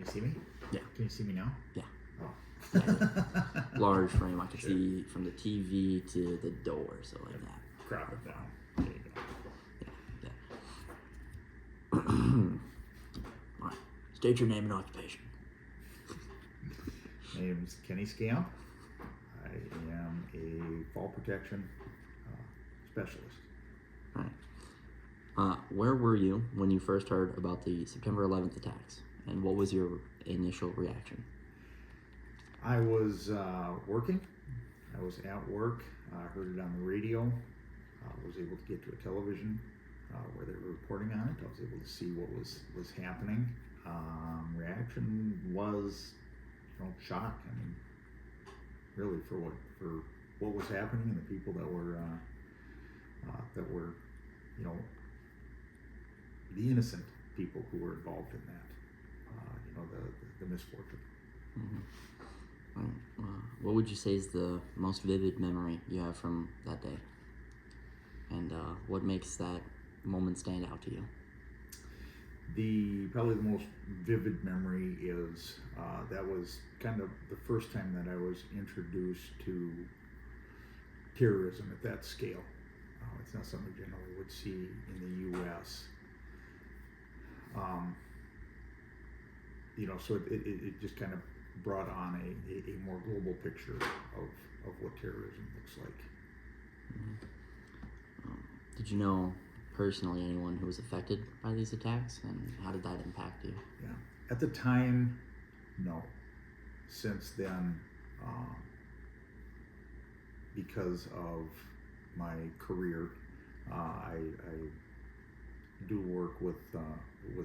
you see me? Yeah. Can you see me now? Yeah. Oh. Yeah, large frame. I could Sure. see from the TV to the door, so like that. Crop it down. There you go. Yeah. All right. State your name and occupation. Name's Kenny Scamp. I am a fall protection specialist. All right. Where were you when you first heard about the September 11th attacks, and what was your initial reaction? I was working. I was at work. Heard it on the radio. Was able to get to a television where they were reporting on it. I was able to see what was happening. Reaction was, shock. I mean, really for what was happening and the people that were the innocent people who were involved in that. The misfortune. Mm-hmm. What would you say is the most vivid memory you have from that day? And what makes that moment stand out to you? Probably the most vivid memory is that was kind of the first time that I was introduced to terrorism at that scale. It's not something we generally would see in the U.S. So it just kind of brought on a more global picture of what terrorism looks like. Mm-hmm. Did you know personally anyone who was affected by these attacks, and how did that impact you? Yeah, at the time, no. Since then, because of my career, I do work with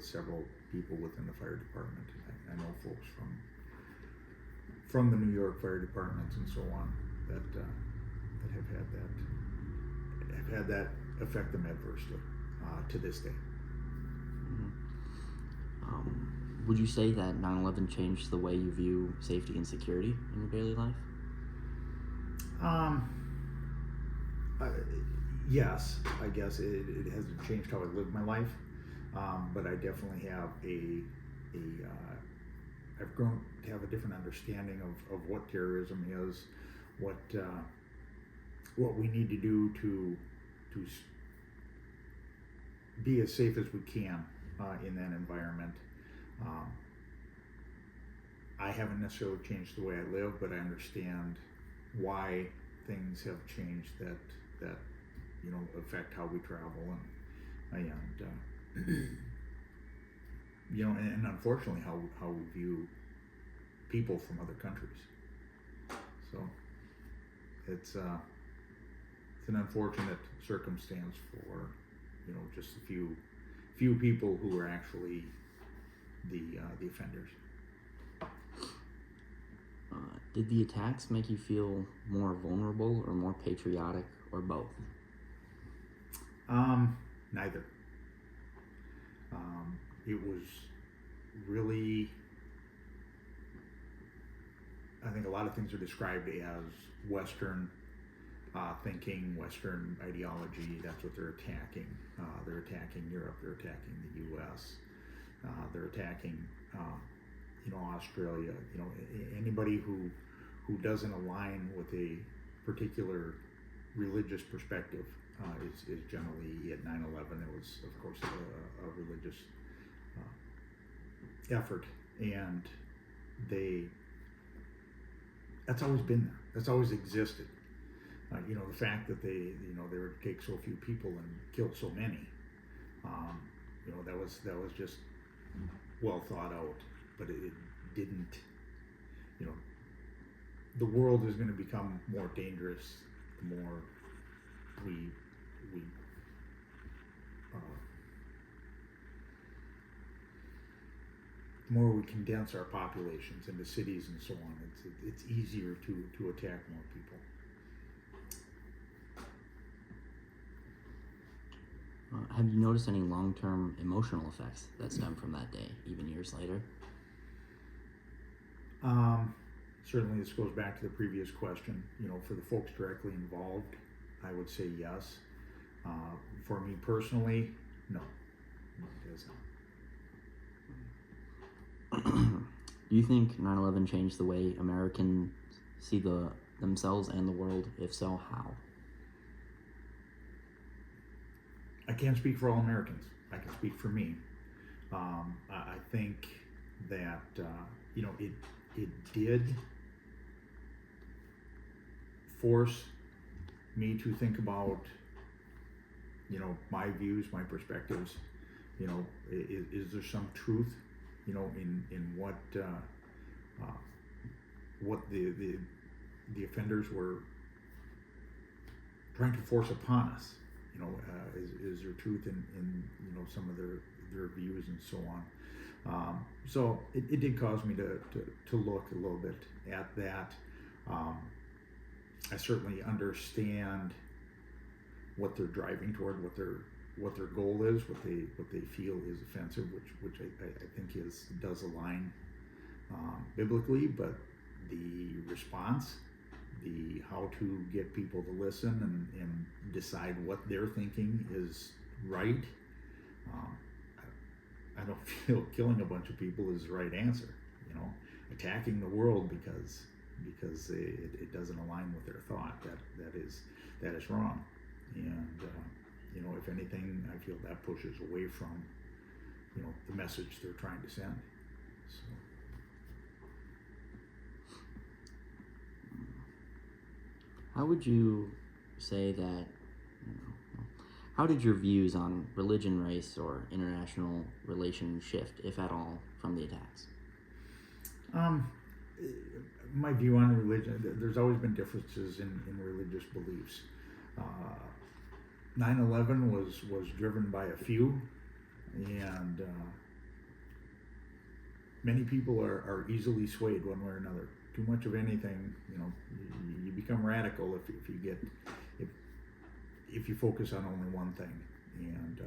several people within the fire department. I know folks from the New York fire departments and so on that have had that affect them adversely to this day. Mm-hmm. Would you say that 9/11 changed the way you view safety and security in your daily life? Yes, I guess it hasn't changed how I live my life, but I definitely have I've grown to have a different understanding of what terrorism is, what we need to do to be as safe as we can in that environment. I haven't necessarily changed the way I live, but I understand why things have changed that affect how we travel and unfortunately how we view people from other countries. So it's an unfortunate circumstance for just a few people who are actually the offenders. Did the attacks make you feel more vulnerable or more patriotic, or both? Neither. It was really, I think a lot of things are described as Western thinking, Western ideology. That's what they're attacking. They're attacking Europe. They're attacking the U.S. They're attacking, Australia. Anybody who doesn't align with a particular religious perspective is generally at 9/11. It was, of course, a religious effort, and that's always been there. That's always existed. The fact that they would take so few people and kill so many, that was just well thought out, but it didn't. The world is going to become more dangerous the more we the more we condense our populations into cities and so on. It's easier to attack more people. Have you noticed any long-term emotional effects that stem from that day, even years later? Certainly, this goes back to the previous question. For the folks directly involved, I would say yes. For me personally, no. It does not. Do you think 9/11 changed the way Americans see themselves and the world? If so, how? I can't speak for all Americans. I can speak for me. I think that it did force me to think about my views, my perspectives. Is there some truth in what the offenders were trying to force upon us? Is there truth in some of their views and so on? So it did cause me to look a little bit at that. I certainly understand what they're driving toward, what their goal is, what they feel is offensive, which I think does align biblically, but the response, the how to get people to listen and decide what they're thinking is right. I don't feel killing a bunch of people is the right answer. Attacking the world because it doesn't align with their thought, that is wrong. And if anything, I feel that pushes away from the message they're trying to send. So. How would you say that, how did your views on religion, race, or international relations shift, if at all, from the attacks? My view on religion, there's always been differences in religious beliefs. 9/11 was driven by a few, and many people are easily swayed one way or another. Too much of anything, you become radical if you focus on only one thing, and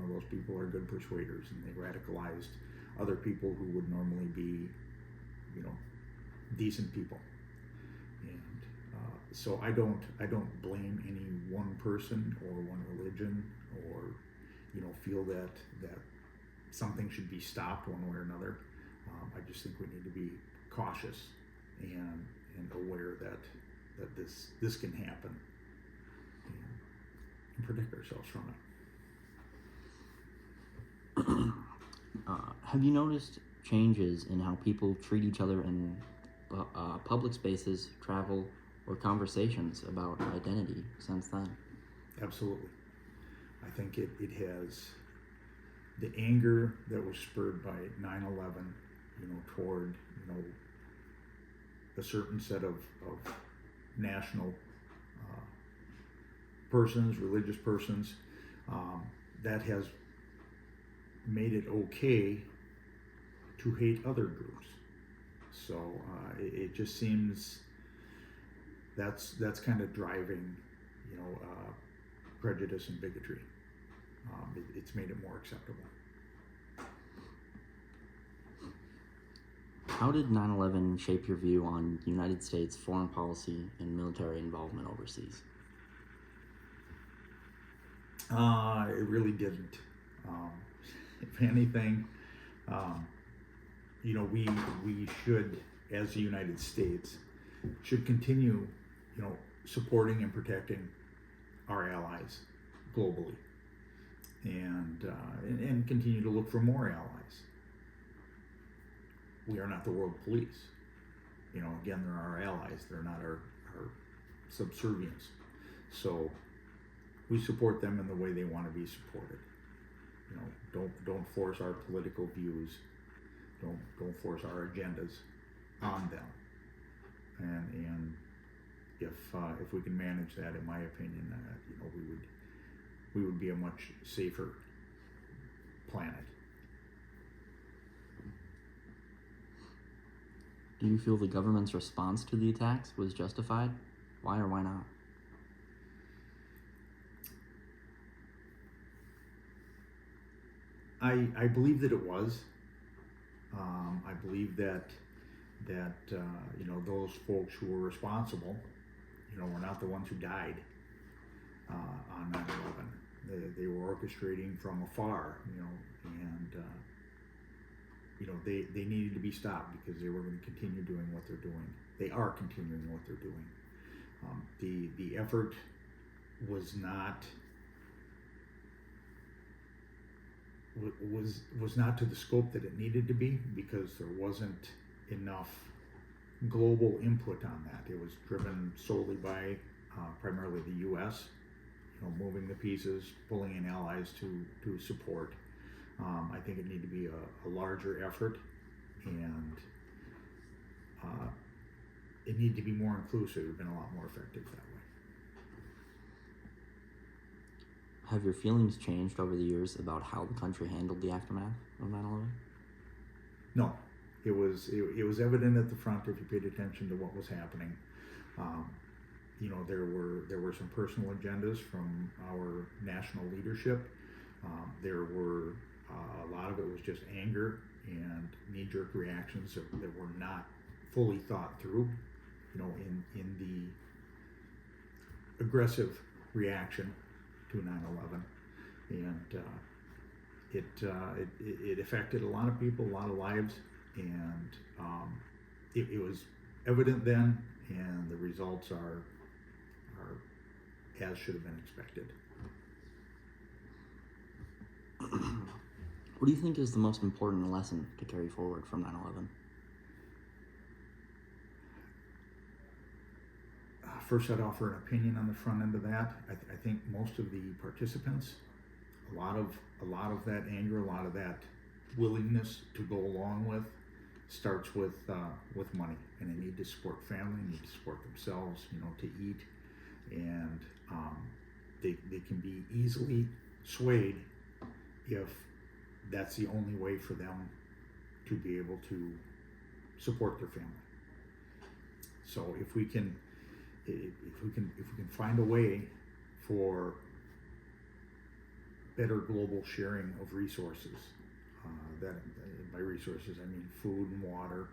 those people are good persuaders, and they radicalized other people who would normally be decent people. And so I don't blame any one person or one religion, or feel that something should be stopped one way or another. I just think we need to be cautious and aware that this can happen, and protect ourselves from it. Have you noticed changes in how people treat each other in public spaces, travel, or conversations about identity since then? Absolutely. I think it has, the anger that was spurred by 9/11, toward a certain set of national persons, religious persons, that has made it okay to hate other groups. So it just seems that's kind of driving prejudice and bigotry. It's made it more acceptable. How did 9/11 shape your view on United States foreign policy and military involvement overseas? It really didn't. If anything, we should, as the United States, should continue, supporting and protecting our allies globally, and continue to look for more allies. We are not the world police. Again, they're our allies. They're not our subservients. So we support them in the way they want to be supported. Don't force our political views. Don't force our agendas on them. And if we can manage that, in my opinion, we would be a much safer planet. Do you feel the government's response to the attacks was justified? Why or why not? I believe that it was. I believe that those folks who were responsible, were not the ones who died on 9/11. They were orchestrating from afar, and they needed to be stopped because they were going to continue doing what they're doing. They are continuing what they're doing. The effort was not was not to the scope that it needed to be, because there wasn't enough global input on that. It was driven solely by primarily the U.S. Moving the pieces, pulling in allies to support. I think it needed to be a larger effort, and it needed to be more inclusive. It would have been a lot more effective that way. Have your feelings changed over the years about how the country handled the aftermath of 9/11? No, it was evident at the front if you paid attention to what was happening. There were some personal agendas from our national leadership. There were a lot of it was just anger and knee-jerk reactions that were not fully thought through. In the aggressive reaction to 9/11, and it affected a lot of people, a lot of lives, and it was evident then, and the results are as should have been expected. What do you think is the most important lesson to carry forward from 9/11? First, I'd offer an opinion on the front end of that. I think most of the participants, a lot of that anger, a lot of that willingness to go along with, starts with money, and they need to support family, need to support themselves, to eat, and they can be easily swayed if that's the only way for them to be able to support their family. So if we can find a way for better global sharing of resources, that by resources I mean food and water,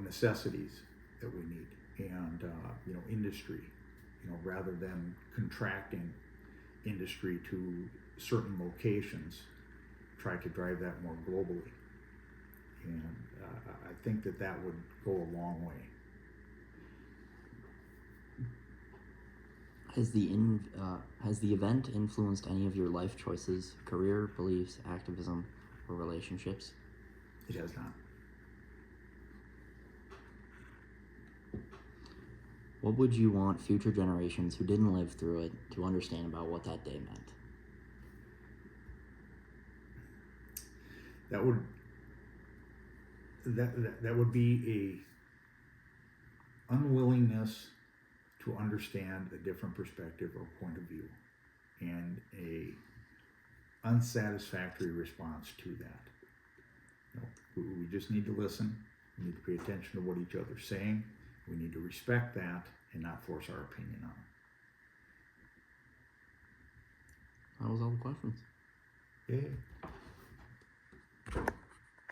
necessities that we need, and industry, rather than contracting industry to certain locations, try to drive that more globally, and I think that would go a long way. Has the event influenced any of your life choices, career, beliefs, activism, or relationships? It has not. What would you want future generations who didn't live through it to understand about what that day meant? That would be a unwillingness to understand a different perspective or point of view, and a unsatisfactory response to that. We just need to listen. We need to pay attention to what each other's saying. We need to respect that and not force our opinion on it. That was all the questions. Yeah.